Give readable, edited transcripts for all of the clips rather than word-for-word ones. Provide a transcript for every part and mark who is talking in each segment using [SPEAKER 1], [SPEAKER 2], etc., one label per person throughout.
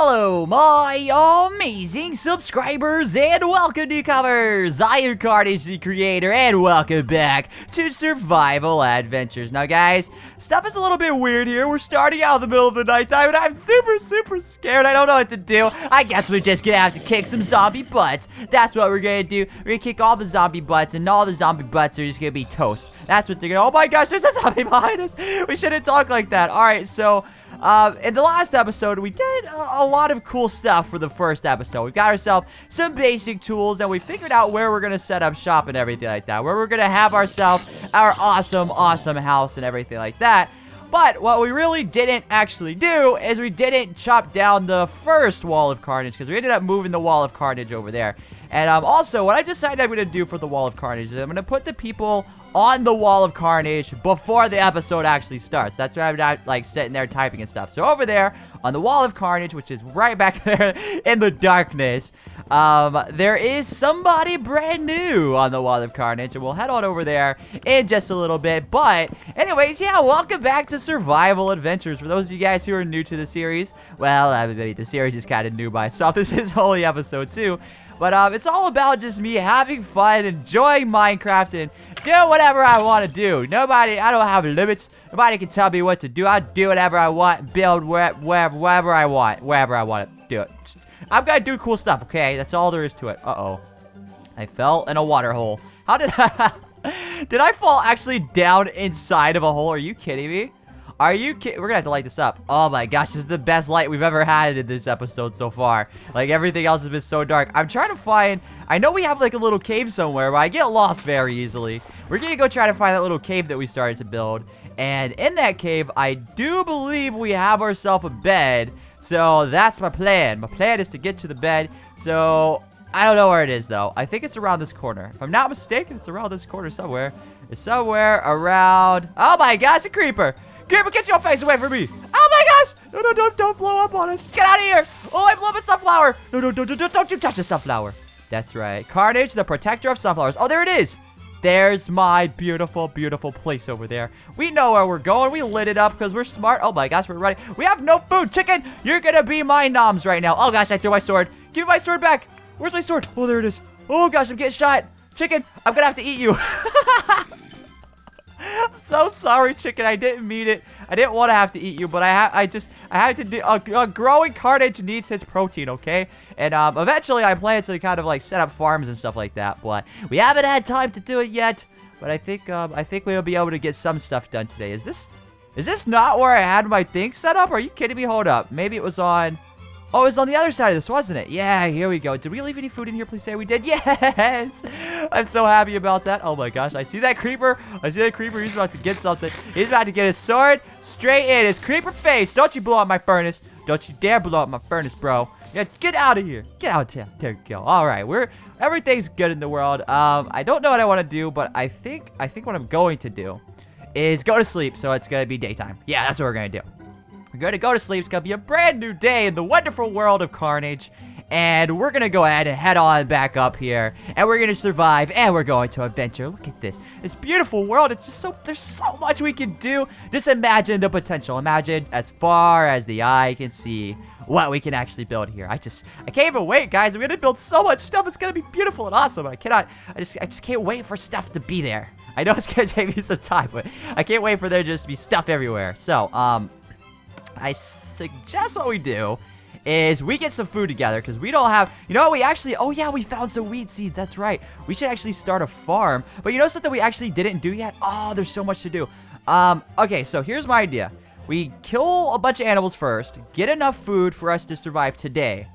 [SPEAKER 1] Hello, my amazing subscribers, and welcome, newcomers! I am Carnage, the creator, and welcome back to Survival Adventures. Now, guys, stuff is a little bit weird here. We're starting out in the middle of the nighttime, and I'm super scared. I don't know what to do. I guess we're just gonna have to kick some zombie butts. That's what we're gonna do. We're gonna kick all the zombie butts, and all the zombie butts are just gonna be toast. That's what they're gonna— oh my gosh, there's a zombie behind us. We shouldn't talk like that. Alright, so in the last episode, we did a lot of cool stuff for the first episode. We got ourselves some basic tools, and we figured out where we're going to set up shop and everything like that. Where we're going to have ourselves our awesome house and everything like that. But what we really didn't actually do is we didn't chop down the first wall of Carnage, because we ended up moving the wall of Carnage over there. And also, what I decided I'm going to do for the wall of Carnage is I'm going to put the people on the wall of Carnage before the episode actually starts. That's why I'm not like sitting there typing and stuff. So over there on the wall of Carnage, which is right back there in the darkness, there is somebody brand new on the wall of Carnage, and we'll head on over there in just a little bit. But anyways, yeah, welcome back to Survival Adventures. For those of you guys who are new to the series, well, the series is kind of new by itself. This is only episode 2. But it's all about just me having fun, enjoying Minecraft, and doing whatever I want to do. I don't have limits. Nobody can tell me what to do. I'll do whatever I want, build wherever I want, wherever I want to do it. I'm going to do cool stuff, okay? That's all there is to it. Uh-oh. I fell in a water hole. How did I... did I fall actually down inside of a hole? Are you kidding me? Are you kidding? We're gonna have to light this up. Oh my gosh, this is the best light we've ever had in this episode so far. Like, everything else has been so dark. I'm trying to find— I know we have like a little cave somewhere, but I get lost very easily. We're gonna go try to find that little cave that we started to build. And in that cave, I do believe we have ourselves a bed. So that's my plan. My plan is to get to the bed. So I don't know where it is though. I think it's around this corner. If I'm not mistaken, it's around this corner somewhere. It's somewhere around— oh my gosh, a creeper! Creeper, get your face away from me! Oh my gosh! No, don't blow up on us. Get out of here! Oh, I blew up a sunflower! No, don't you touch a sunflower. That's right. Carnage, the protector of sunflowers. Oh, there it is! There's my beautiful place over there. We know where we're going. We lit it up because we're smart. Oh my gosh, we're ready. We have no food. Chicken, you're gonna be my noms right now. Oh gosh, I threw my sword. Give me my sword back. Where's my sword? Oh, there it is. Oh gosh, I'm getting shot. Chicken, I'm gonna have to eat you. I'm so sorry, chicken. I didn't mean it. I didn't want to have to eat you, but I had to do— growing Carnage needs its protein, okay? And eventually I plan to kind of like set up farms and stuff like that, but we haven't had time to do it yet. But I think we'll be able to get some stuff done today. Is this not where I had my thing set up? Are you kidding me? Hold up. Maybe it was on— oh, it was on the other side of this, wasn't it? Yeah, here we go. Did we leave any food in here? Please say we did. Yes! I'm so happy about that. Oh my gosh, I see that creeper. He's about to get something. He's about to get his sword straight in his creeper face. Don't you blow up my furnace. Don't you dare blow up my furnace, bro. Yeah, get out of here. Get out of town. There you go. All right, everything's good in the world. I don't know what I want to do, but I think what I'm going to do is go to sleep, so it's going to be daytime. Yeah, that's what we're going to do. We're going to go to sleep. It's going to be a brand new day in the wonderful world of Carnage. And we're going to go ahead and head on back up here. And we're going to survive. And we're going to adventure. Look at this. This beautiful world. It's just there's so much we can do. Just imagine the potential. Imagine as far as the eye can see what we can actually build here. I can't even wait, guys. We're going to build so much stuff. It's going to be beautiful and awesome. I just can't wait for stuff to be there. I know it's going to take me some time, but I can't wait for there just to be stuff everywhere. So, I suggest what we do is we get some food together, because we don't have— you know what, we actually— oh yeah, we found some wheat seeds. That's right. We should actually start a farm. But you know something we actually didn't do yet? Oh, there's so much to do. Okay, so here's my idea. We kill a bunch of animals first, get enough food for us to survive today.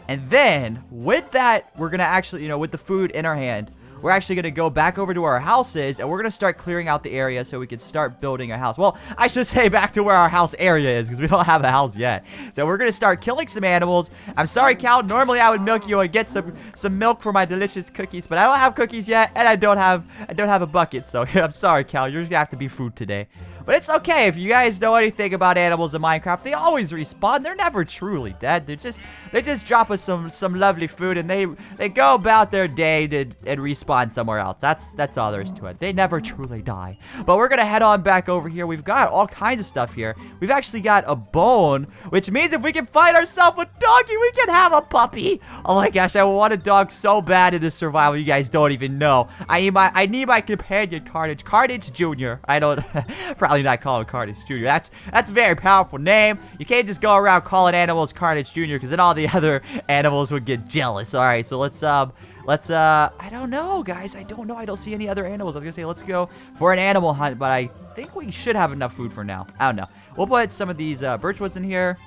[SPEAKER 1] And then, with that, we're going to actually, with the food in our hand, we're actually going to go back over to our houses, and we're going to start clearing out the area so we can start building a house. Well, I should say back to where our house area is, because we don't have a house yet. So we're going to start killing some animals. I'm sorry, cow. Normally, I would milk you and get some milk for my delicious cookies, but I don't have cookies yet, and I don't have a bucket. So I'm sorry, cow. You're going to have to be food today. But it's okay. If you guys know anything about animals in Minecraft, they always respawn. They're never truly dead. They just drop us some lovely food, and they go about their day and respawn somewhere else. That's all there is to it. They never truly die. But we're gonna head on back over here. We've got all kinds of stuff here. We've actually got a bone, which means if we can find ourselves a doggy, we can have a puppy. Oh my gosh, I want a dog so bad in this survival. You guys don't even know. I need my companion, Carnage. Carnage Jr. I don't probably not call him Carnage Jr. That's a very powerful name. You can't just go around calling animals Carnage Jr. because then all the other animals would get jealous. All right, so let's I don't know, guys. I don't know. I don't see any other animals. I was gonna say let's go for an animal hunt, but I think we should have enough food for now. I don't know. We'll put some of these birchwoods in here,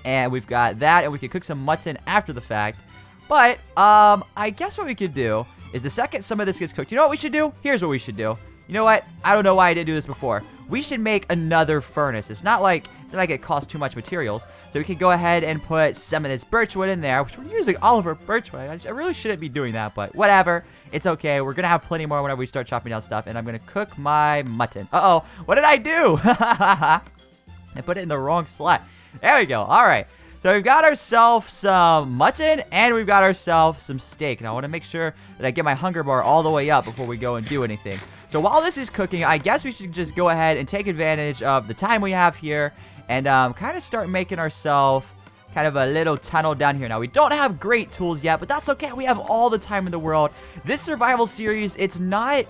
[SPEAKER 1] and we've got that, and we can cook some mutton after the fact. But I guess what we could do is the second some of this gets cooked, you know what we should do? Here's what we should do. You know what? I don't know why I didn't do this before. We should make another furnace. It's not like it costs too much materials. So we can go ahead and put some of this birchwood in there, which we're using all of our birchwood. I really shouldn't be doing that, but whatever. It's okay. We're going to have plenty more whenever we start chopping down stuff, and I'm going to cook my mutton. Uh-oh. What did I do? I put it in the wrong slot. There we go. All right. So we've got ourselves some mutton, and we've got ourselves some steak. Now I want to make sure that I get my hunger bar all the way up before we go and do anything. So while this is cooking, I guess we should just go ahead and take advantage of the time we have here and kind of start making ourselves kind of a little tunnel down here. Now, we don't have great tools yet, but that's okay. We have all the time in the world. This survival series, it's not,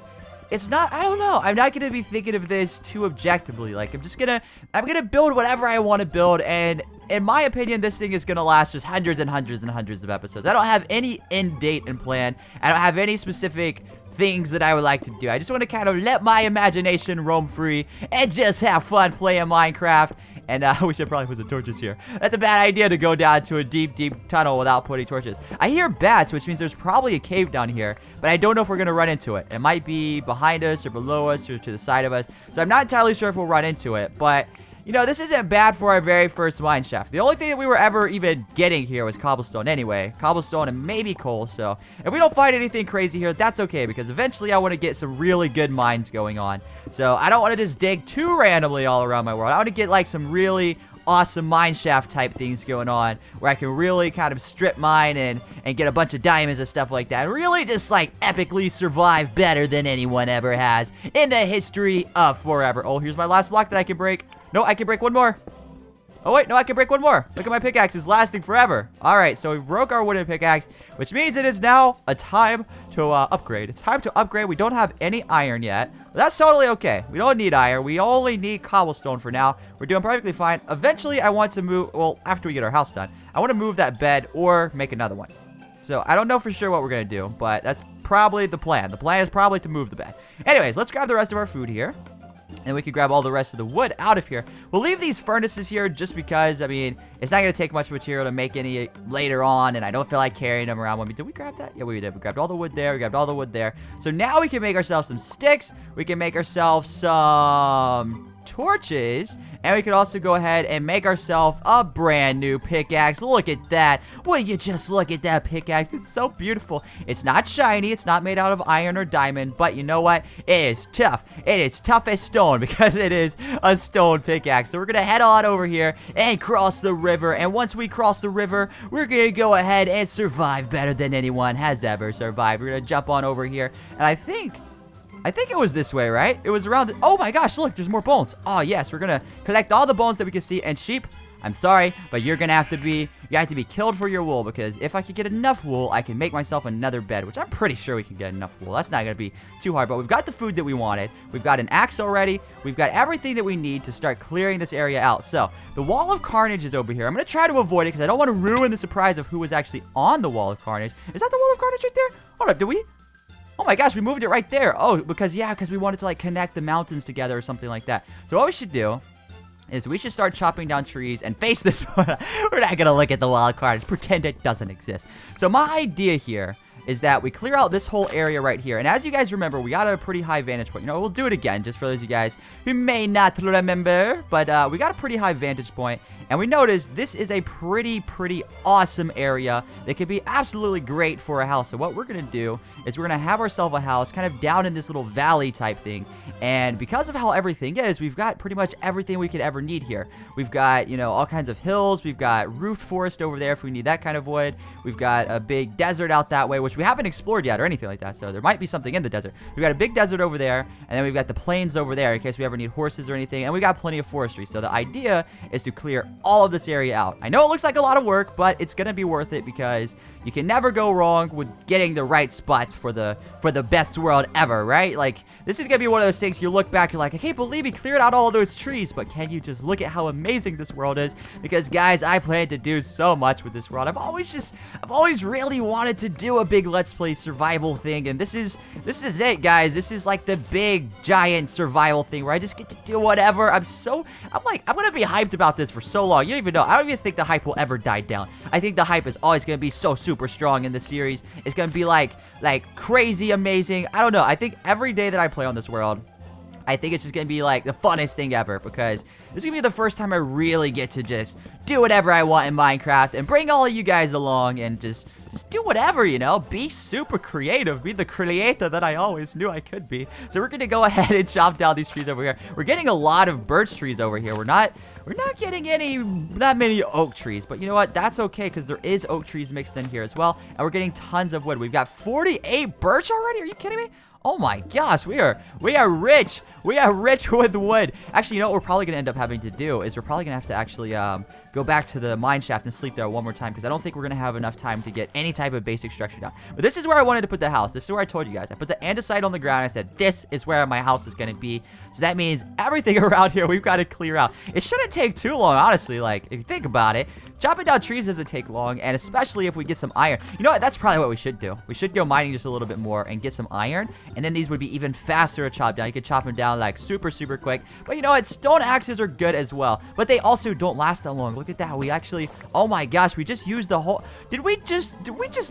[SPEAKER 1] I don't know. I'm not going to be thinking of this too objectively. Like, I'm going to build whatever I want to build, and in my opinion, this thing is going to last just hundreds and hundreds and hundreds of episodes. I don't have any end date and plan. I don't have any specific things that I would like to do. I just want to kind of let my imagination roam free and just have fun playing Minecraft. And we should probably put some torches here. That's a bad idea to go down to a deep, deep tunnel without putting torches. I hear bats, which means there's probably a cave down here, but I don't know if we're going to run into it. It might be behind us or below us or to the side of us. So I'm not entirely sure if we'll run into it, but you know, this isn't bad for our very first mine shaft. The only thing that we were ever even getting here was cobblestone anyway. Cobblestone and maybe coal. So if we don't find anything crazy here, that's okay, because eventually I want to get some really good mines going on. So I don't want to just dig too randomly all around my world. I want to get like some really awesome mine shaft type things going on where I can really kind of strip mine and get a bunch of diamonds and stuff like that. And really just like epically survive better than anyone ever has in the history of forever. Oh, here's my last block that I can break. No, I can break one more. Oh, wait, no, I can break one more. Look at my pickaxe. It's lasting forever. All right, so we broke our wooden pickaxe, which means it is now a time to upgrade. It's time to upgrade. We don't have any iron yet. But that's totally okay. We don't need iron. We only need cobblestone for now. We're doing perfectly fine. Eventually, I want to move, well, after we get our house done, I want to move that bed or make another one. So I don't know for sure what we're going to do, but that's probably the plan. The plan is probably to move the bed. Anyways, let's grab the rest of our food here. And we can grab all the rest of the wood out of here. We'll leave these furnaces here just because, I mean, it's not going to take much material to make any later on, and I don't feel like carrying them around. Did we grab that? Yeah, we did. We grabbed all the wood there. We grabbed all the wood there. So now we can make ourselves some sticks. We can make ourselves some torches, and we can also go ahead and make ourselves a brand new pickaxe. Look at that. Will you just look at that pickaxe? It's so beautiful. It's not shiny. It's not made out of iron or diamond, but you know what? It is tough. It is tough as stone because it is a stone pickaxe. So we're gonna head on over here and cross the river, and once we cross the river, we're gonna go ahead and survive better than anyone has ever survived. We're gonna jump on over here, and I think it was this way, right? It was around oh my gosh, look, there's more bones. Oh yes, we're gonna collect all the bones that we can see. And sheep, I'm sorry, but you have to be killed for your wool, because if I could get enough wool, I can make myself another bed, which I'm pretty sure we can get enough wool. That's not gonna be too hard, but we've got the food that we wanted. We've got an axe already. We've got everything that we need to start clearing this area out. So the wall of carnage is over here. I'm gonna try to avoid it because I don't want to ruin the surprise of who was actually on the wall of carnage. Is that the wall of carnage right there? Hold up, did we? Oh my gosh, we moved it right there. Oh, because we wanted to like connect the mountains together or something like that. So what we should do is we should start chopping down trees and face this one. We're not going to look at the wild card. Pretend it doesn't exist. So my idea here is that we clear out this whole area right here. And as you guys remember, we got a pretty high vantage point. You know, we'll do it again just for those of you guys who may not remember. But we got a pretty high vantage point. And we noticed this is a pretty awesome area that could be absolutely great for a house. So what we're going to do is we're going to have ourselves a house kind of down in this little valley type thing. And because of how everything is, we've got pretty much everything we could ever need here. We've got, you know, all kinds of hills. We've got roofed forest over there if we need that kind of wood. We've got a big desert out that way, which we haven't explored yet or anything like that. So there might be something in the desert. We've got a big desert over there, and then we've got the plains over there in case we ever need horses or anything. And we got plenty of forestry. So the idea is to clear all of this area out. I know it looks like a lot of work, but it's going to be worth it because you can never go wrong with getting the right spots for the best world ever, right? Like, this is going to be one of those things you look back, you're like, I can't believe he cleared out all those trees, but can you just look at how amazing this world is? Because, guys, I plan to do so much with this world. I've always really wanted to do a big Let's Play survival thing, and this is it, guys. This is like the big, giant survival thing where I just get to do whatever. I'm going to be hyped about this for so long. You don't even know. I don't even think the hype will ever die down. I think the hype is always going to be so super strong in this series. It's going to be like crazy amazing. I don't know. I think every day that I play on this world, I think it's just going to be like the funnest thing ever because this is going to be the first time I really get to just do whatever I want in Minecraft and bring all of you guys along and just do whatever, you know, be super creative, be the creator that I always knew I could be. So we're going to go ahead and chop down these trees over here. We're getting a lot of birch trees over here. We're not getting that many oak trees, but you know what? That's okay because there is oak trees mixed in here as well, and we're getting tons of wood. We've got 48 birch already. Are you kidding me? Oh my gosh, we are rich. We are rich with wood. Actually, you know what we're probably going to end up having to do is we're probably going to have to actually go back to the mine shaft and sleep there one more time because I don't think we're going to have enough time to get any type of basic structure down. But this is where I wanted to put the house. This is where I told you guys. I put the andesite on the ground. I said, this is where my house is going to be. So that means everything around here we've got to clear out. It shouldn't take too long, honestly. Like, if you think about it, chopping down trees doesn't take long, and especially if we get some iron. You know what? That's probably what we should do. We should go mining just a little bit more and get some iron, and then these would be even faster to chop down. You could chop them down like super quick. But you know what? Stone axes are good as well, but they also don't last that long. Look at that. We actually, oh my gosh, we just used the whole, did we just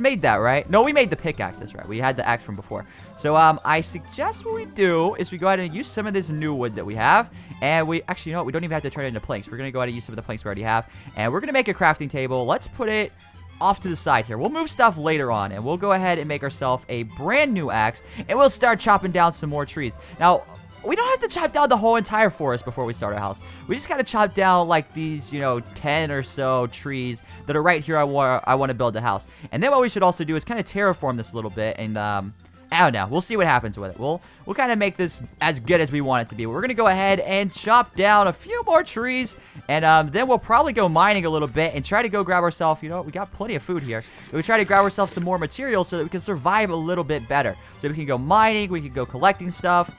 [SPEAKER 1] made that, right? No, we made the pickaxe. That's right. We had the axe from before. So I suggest what we do is we go ahead and use some of this new wood that we have, and we actually, you know what? We don't even have to turn it into planks. We're gonna go ahead and use some of the planks we already have, and we're gonna make a crafting table. Let's put it off to the side here. We'll move stuff later on, and we'll go ahead and make ourselves a brand new axe, and we'll start chopping down some more trees. Now, we don't have to chop down the whole entire forest before we start our house. We just gotta chop down like these, you know, 10 or so trees that are right here. I want to build a house. And then what we should also do is kind of terraform this a little bit, and I don't know. We'll see what happens with it. We'll kind of make this as good as we want it to be. We're gonna go ahead and chop down a few more trees, and then we'll probably go mining a little bit and try to go grab ourselves. You know what? We got plenty of food here. We try to grab ourselves some more materials so that we can survive a little bit better. So we can go mining. We can go collecting stuff.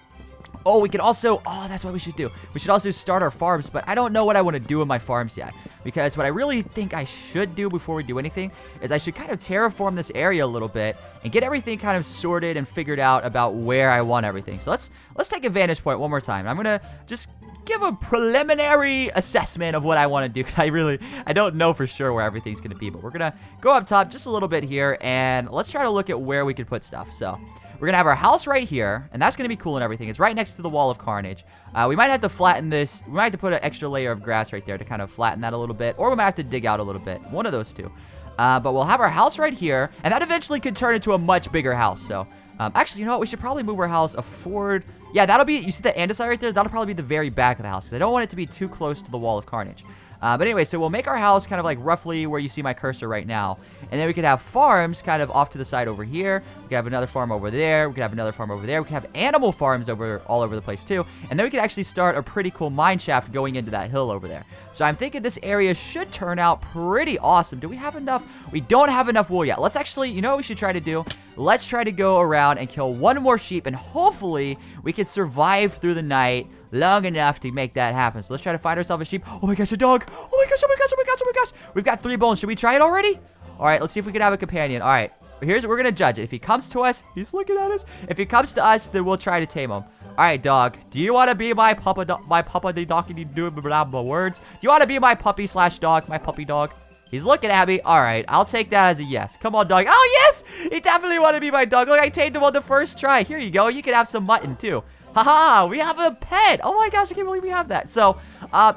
[SPEAKER 1] Oh, we could also, that's what we should do. We should also start our farms, but I don't know what I want to do in my farms yet. Because what I really think I should do before we do anything is I should kind of terraform this area a little bit and get everything kind of sorted and figured out about where I want everything. So let's take a vantage point one more time. I'm going to just give a preliminary assessment of what I want to do because I don't know for sure where everything's going to be. But we're going to go up top just a little bit here, and let's try to look at where we could put stuff. So we're going to have our house right here, and that's going to be cool and everything. It's right next to the wall of Carnage. We might have to flatten this. We might have to put an extra layer of grass right there to kind of flatten that a little bit, or we might have to dig out a little bit. One of those two. But we'll have our house right here, and that eventually could turn into a much bigger house. So, actually, you know what? We should probably move our house forward. Yeah, that'll be, you see the andesite right there? That'll probably be the very back of the house, because I don't want it to be too close to the wall of Carnage. But anyway, so we'll make our house kind of like roughly where you see my cursor right now. And then we could have farms kind of off to the side over here. We could have another farm over there. We could have another farm over there. We could have animal farms all over the place too. And then we could actually start a pretty cool mine shaft going into that hill over there. So I'm thinking this area should turn out pretty awesome. Do we have enough? We don't have enough wool yet. Let's actually, you know what we should try to do? Let's try to go around and kill one more sheep, and hopefully we can survive through the night long enough to make that happen. So let's try to find ourselves a sheep. Oh my gosh, a dog. Oh my gosh, oh my gosh, oh my gosh, oh my gosh. We've got 3 bones. Should we try it already? All right, let's see if we can have a companion. All right, here's what we're going to judge it. If he comes to us, he's looking at us. If he comes to us, then we'll try to tame him. All right, dog. Do you want to be my papa de donkey do blah blah words? Do you want to be my puppy slash dog, my puppy dog? He's looking at me. All right, I'll take that as a yes. Come on, dog. Oh, yes! He definitely wanted to be my dog. Look, I tamed him on the first try. Here you go. You can have some mutton, too. Haha, we have a pet. Oh, my gosh, I can't believe we have that. So,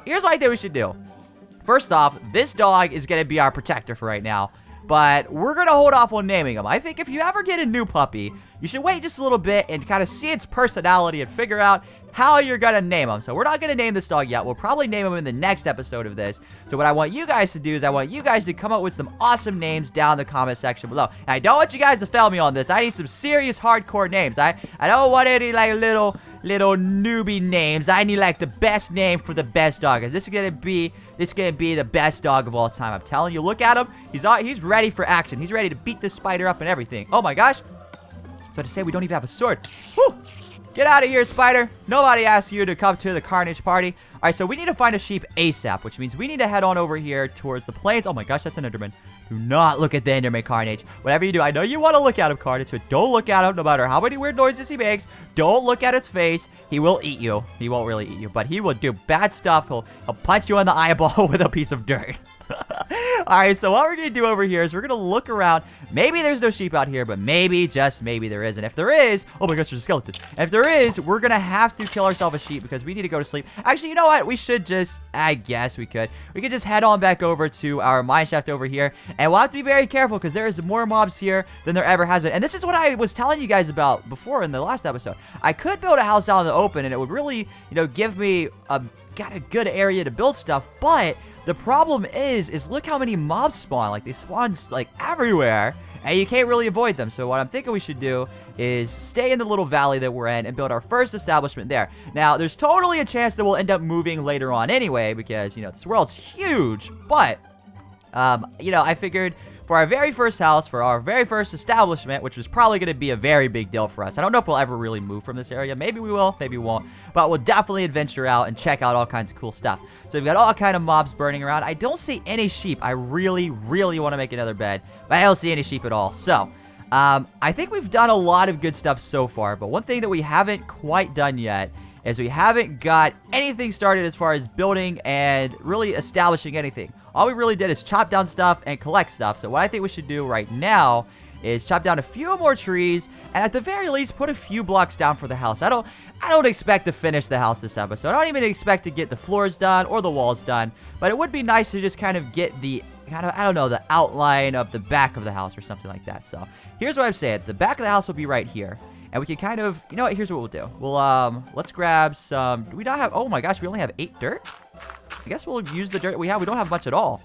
[SPEAKER 1] here's what I think we should do. First off, this dog is going to be our protector for right now. But we're going to hold off on naming him. I think if you ever get a new puppy, you should wait just a little bit and kind of see its personality and figure out how you're going to name him. So we're not going to name this dog yet. We'll probably name him in the next episode of this. So what I want you guys to do is I want you guys to come up with some awesome names down in the comment section below. And I don't want you guys to fail me on this. I need some serious hardcore names. I don't want any like little newbie names. I need like the best name for the best dog. This is going to be the best dog of all time. I'm telling you, look at him. He's ready for action. He's ready to beat this spider up and everything. Oh my gosh. So to say we don't even have a sword. Whew. Get out of here, spider. Nobody asked you to come to the Carnage party. All right, so we need to find a sheep ASAP, which means we need to head on over here towards the plains. Oh my gosh, that's an Enderman. Do not look at the Enderman, Carnage. Whatever you do, I know you want to look at him, Carnage, but don't look at him no matter how many weird noises he makes. Don't look at his face. He will eat you. He won't really eat you, but he will do bad stuff. He'll punch you in the eyeball with a piece of dirt. Alright, so what we're going to do over here is we're going to look around. Maybe there's no sheep out here, but maybe, just maybe there is. And if there is, oh my gosh, there's a skeleton. If there is, we're going to have to kill ourselves a sheep because we need to go to sleep. Actually, you know what? We should just, I guess we could. We could just head on back over to our mine shaft over here. And we'll have to be very careful because there is more mobs here than there ever has been. And this is what I was telling you guys about before in the last episode. I could build a house out in the open and it would really, give me a good area to build stuff, but the problem is look how many mobs spawn. Like, they spawn, like, everywhere, and you can't really avoid them. So what I'm thinking we should do is stay in the little valley that we're in and build our first establishment there. Now, there's totally a chance that we'll end up moving later on anyway, because, this world's huge. But, I figured for our very first house, for our very first establishment, which was probably going to be a very big deal for us. I don't know if we'll ever really move from this area. Maybe we will, maybe we won't. But we'll definitely adventure out and check out all kinds of cool stuff. So we've got all kind of mobs burning around. I don't see any sheep. I really, really want to make another bed, but I don't see any sheep at all. So, I think we've done a lot of good stuff so far. But one thing that we haven't quite done yet is we haven't got anything started as far as building and really establishing anything. All we really did is chop down stuff and collect stuff. So what I think we should do right now is chop down a few more trees and at the very least put a few blocks down for the house. I don't expect to finish the house this episode. I don't even expect to get the floors done or the walls done, but it would be nice to just kind of get the the outline of the back of the house or something like that. So here's what I'm saying. The back of the house will be right here. And we can kind of, here's what we'll do. We'll, let's grab some, do we not have, oh my gosh, we only have 8 dirt? I guess we'll use the dirt we have. We don't have much at all.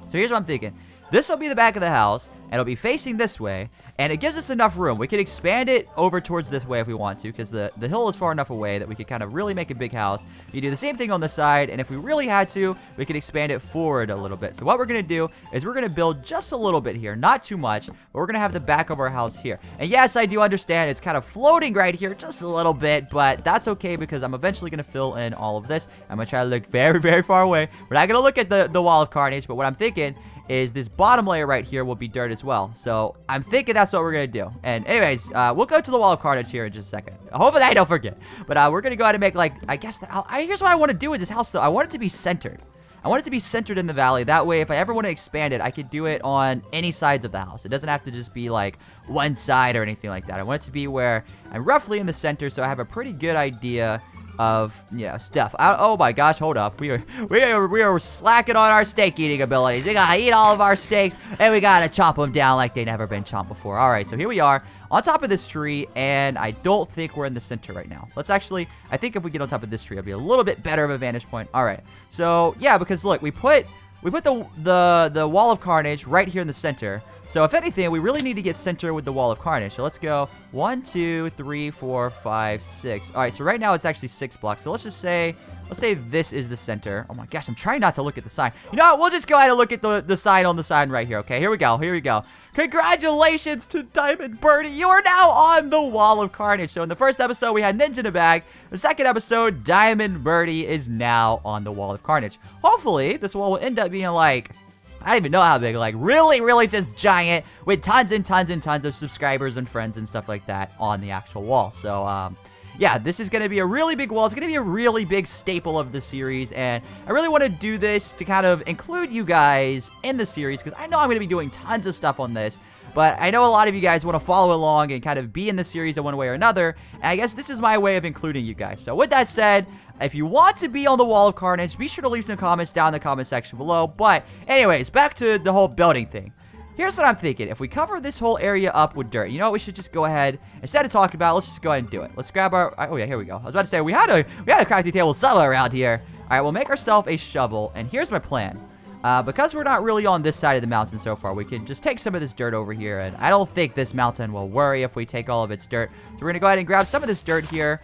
[SPEAKER 1] So here's what I'm thinking. This will be the back of the house, and it'll be facing this way, and it gives us enough room. We can expand it over towards this way if we want to, because the hill is far enough away that we could kind of really make a big house. You do the same thing on the side, and if we really had to, we could expand it forward a little bit. So what we're going to do is we're going to build just a little bit here, not too much, but we're going to have the back of our house here. And yes, I do understand it's kind of floating right here just a little bit, but that's okay because I'm eventually going to fill in all of this. I'm going to try to look very, very far away. We're not going to look at the wall of Carnage, but what I'm thinking is this bottom layer right here will be dirt as well. So I'm thinking that's what we're going to do. And anyways, we'll go to the wall of Carnage here in just a second. Hopefully I don't forget. But we're going to go ahead and make, like, I guess, here's what I want to do with this house, though. I want it to be centered. I want it to be centered in the valley. That way, if I ever want to expand it, I could do it on any sides of the house. It doesn't have to just be, like, one side or anything like that. I want it to be where I'm roughly in the center, so I have a pretty good idea of, stuff. Oh my gosh, hold up. We are slacking on our steak eating abilities. We gotta eat all of our steaks, and we gotta chop them down like they never been chopped before. All right, so here we are on top of this tree, and I don't think we're in the center right now. Let's actually, I think if we get on top of this tree, it'll be a little bit better of a vantage point. All right, so yeah, because look, we put the wall of Carnage right here in the center. So if anything, we really need to get center with the wall of Carnage. So let's go 1, 2, 3, 4, 5, 6. All right, so right now it's actually 6 blocks. So let's say this is the center. Oh my gosh, I'm trying not to look at the sign. You know what? We'll just go ahead and look at the sign on the sign right here. Okay, here we go. Here we go. Congratulations to Diamond Birdie. You are now on the wall of Carnage. So in the first episode, we had Ninja in a bag. The second episode, Diamond Birdie is now on the wall of Carnage. Hopefully, this wall will end up being like, I don't even know how big, like really, really just giant with tons and tons and tons of subscribers and friends and stuff like that on the actual wall. So, yeah, this is going to be a really big wall. It's going to be a really big staple of the series, and I really want to do this to kind of include you guys in the series, because I know I'm going to be doing tons of stuff on this. But I know a lot of you guys want to follow along and kind of be in the series in one way or another, and I guess this is my way of including you guys. So with that said, if you want to be on the Wall of Carnage, be sure to leave some comments down in the comment section below. But anyways, back to the whole building thing. Here's what I'm thinking. If we cover this whole area up with dirt, you know what, we should just go ahead, instead of talking about it, let's just go ahead and do it. Let's grab our, oh yeah, here we go. I was about to say, we had a crafting table somewhere around here. All right, we'll make ourselves a shovel, and here's my plan. Because we're not really on this side of the mountain so far, we can just take some of this dirt over here, and I don't think this mountain will worry if we take all of its dirt. So we're going to go ahead and grab some of this dirt here.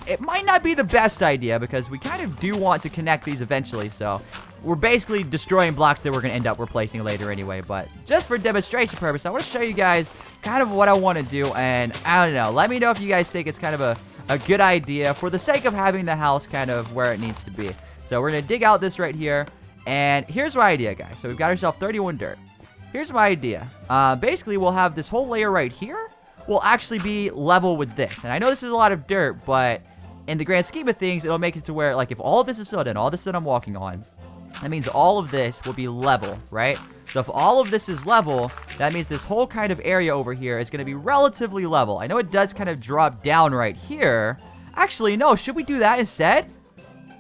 [SPEAKER 1] It might not be the best idea, because we kind of do want to connect these eventually, so we're basically destroying blocks that we're going to end up replacing later anyway. But just for demonstration purpose, I want to show you guys kind of what I want to do, and I don't know, let me know if you guys think it's kind of a good idea for the sake of having the house kind of where it needs to be. So we're going to dig out this right here. And here's my idea, guys. So we've got ourselves 31 dirt. Here's my idea. Basically, we'll have this whole layer right here will actually be level with this. And I know this is a lot of dirt, but in the grand scheme of things, it'll make it to where, like, if all of this is filled in, all this that I'm walking on, that means all of this will be level, right? So if all of this is level, that means this whole kind of area over here is going to be relatively level. I know it does kind of drop down right here. Actually, no. Should we do that instead?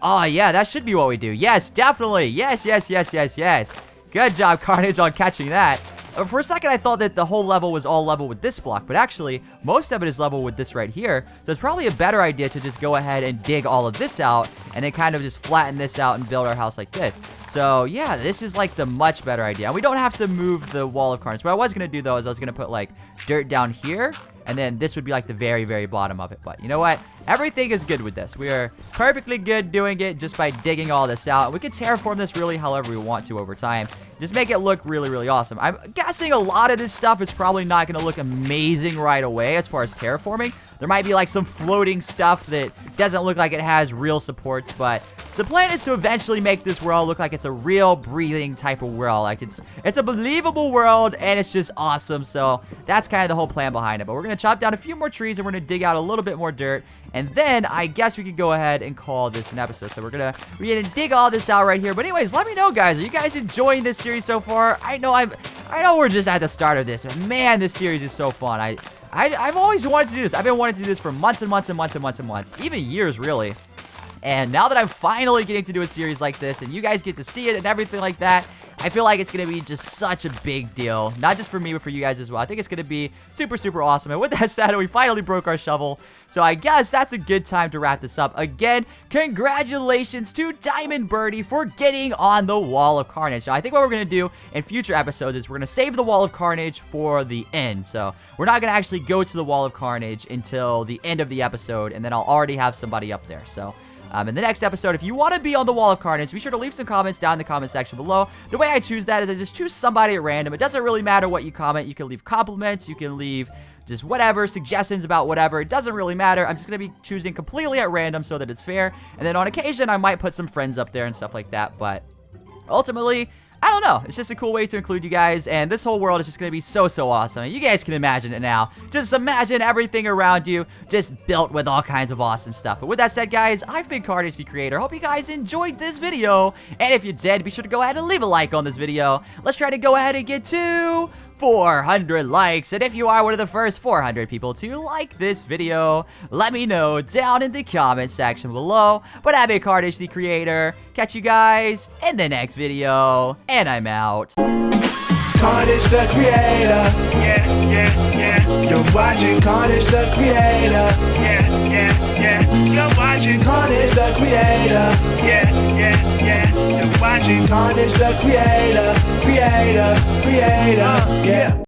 [SPEAKER 1] Oh, yeah, that should be what we do. Yes, definitely. Yes, yes, yes, yes, yes. Good job, Carnage, on catching that. For a second, I thought that the whole level was all level with this block, but actually, most of it is level with this right here. So it's probably a better idea to just go ahead and dig all of this out, and then kind of just flatten this out and build our house like this. So, yeah, this is, like, the much better idea. And we don't have to move the Wall of Carnage. What I was going to do, though, is I was going to put, like, dirt down here, and then this would be, like, the very, very bottom of it. But you know what? Everything is good with this. We are perfectly good doing it just by digging all this out. We can terraform this really however we want to over time. Just make it look really, really awesome. I'm guessing a lot of this stuff is probably not going to look amazing right away as far as terraforming. There might be like some floating stuff that doesn't look like it has real supports, but the plan is to eventually make this world look like it's a real breathing type of world. Like it's a believable world, and it's just awesome. So that's kind of the whole plan behind it. But we're going to chop down a few more trees, and we're going to dig out a little bit more dirt. And then I guess we could go ahead and call this an episode. So we're gonna dig all this out right here. But anyways, let me know, guys. Are you guys enjoying this series so far? I know we're just at the start of this, but man, this series is so fun. I've always wanted to do this. I've been wanting to do this for months and months and months and months and months, even years, really. And now that I'm finally getting to do a series like this, and you guys get to see it and everything like that, I feel like it's going to be just such a big deal. Not just for me, but for you guys as well. I think it's going to be super, super awesome. And with that said, we finally broke our shovel. So I guess that's a good time to wrap this up. Again, congratulations to Diamond Birdie for getting on the Wall of Carnage. Now, I think what we're going to do in future episodes is we're going to save the Wall of Carnage for the end. So we're not going to actually go to the Wall of Carnage until the end of the episode, and then I'll already have somebody up there. So in the next episode, if you want to be on the Wall of Carnage, be sure to leave some comments down in the comment section below. The way I choose that is I just choose somebody at random. It doesn't really matter what you comment. You can leave compliments. You can leave just whatever, suggestions about whatever. It doesn't really matter. I'm just going to be choosing completely at random so that it's fair. And then on occasion, I might put some friends up there and stuff like that. But ultimately, I don't know. It's just a cool way to include you guys, and this whole world is just going to be so, so awesome. You guys can imagine it now. Just imagine everything around you just built with all kinds of awesome stuff. But with that said, guys, I've been Carnage the Creator. Hope you guys enjoyed this video, and if you did, be sure to go ahead and leave a like on this video. Let's try to go ahead and get to 400 likes, and if you are one of the first 400 people to like this video, let me know down in the comment section below. But I've been Carnage the Creator. Catch you guys in the next video, and I'm out.
[SPEAKER 2] Carnage the Creator, yeah, yeah, yeah. You're watching Carnage the Creator, yeah, yeah, yeah. You're watching Carnage the Creator, yeah, yeah, yeah. You're watching Carnage the Creator, yeah.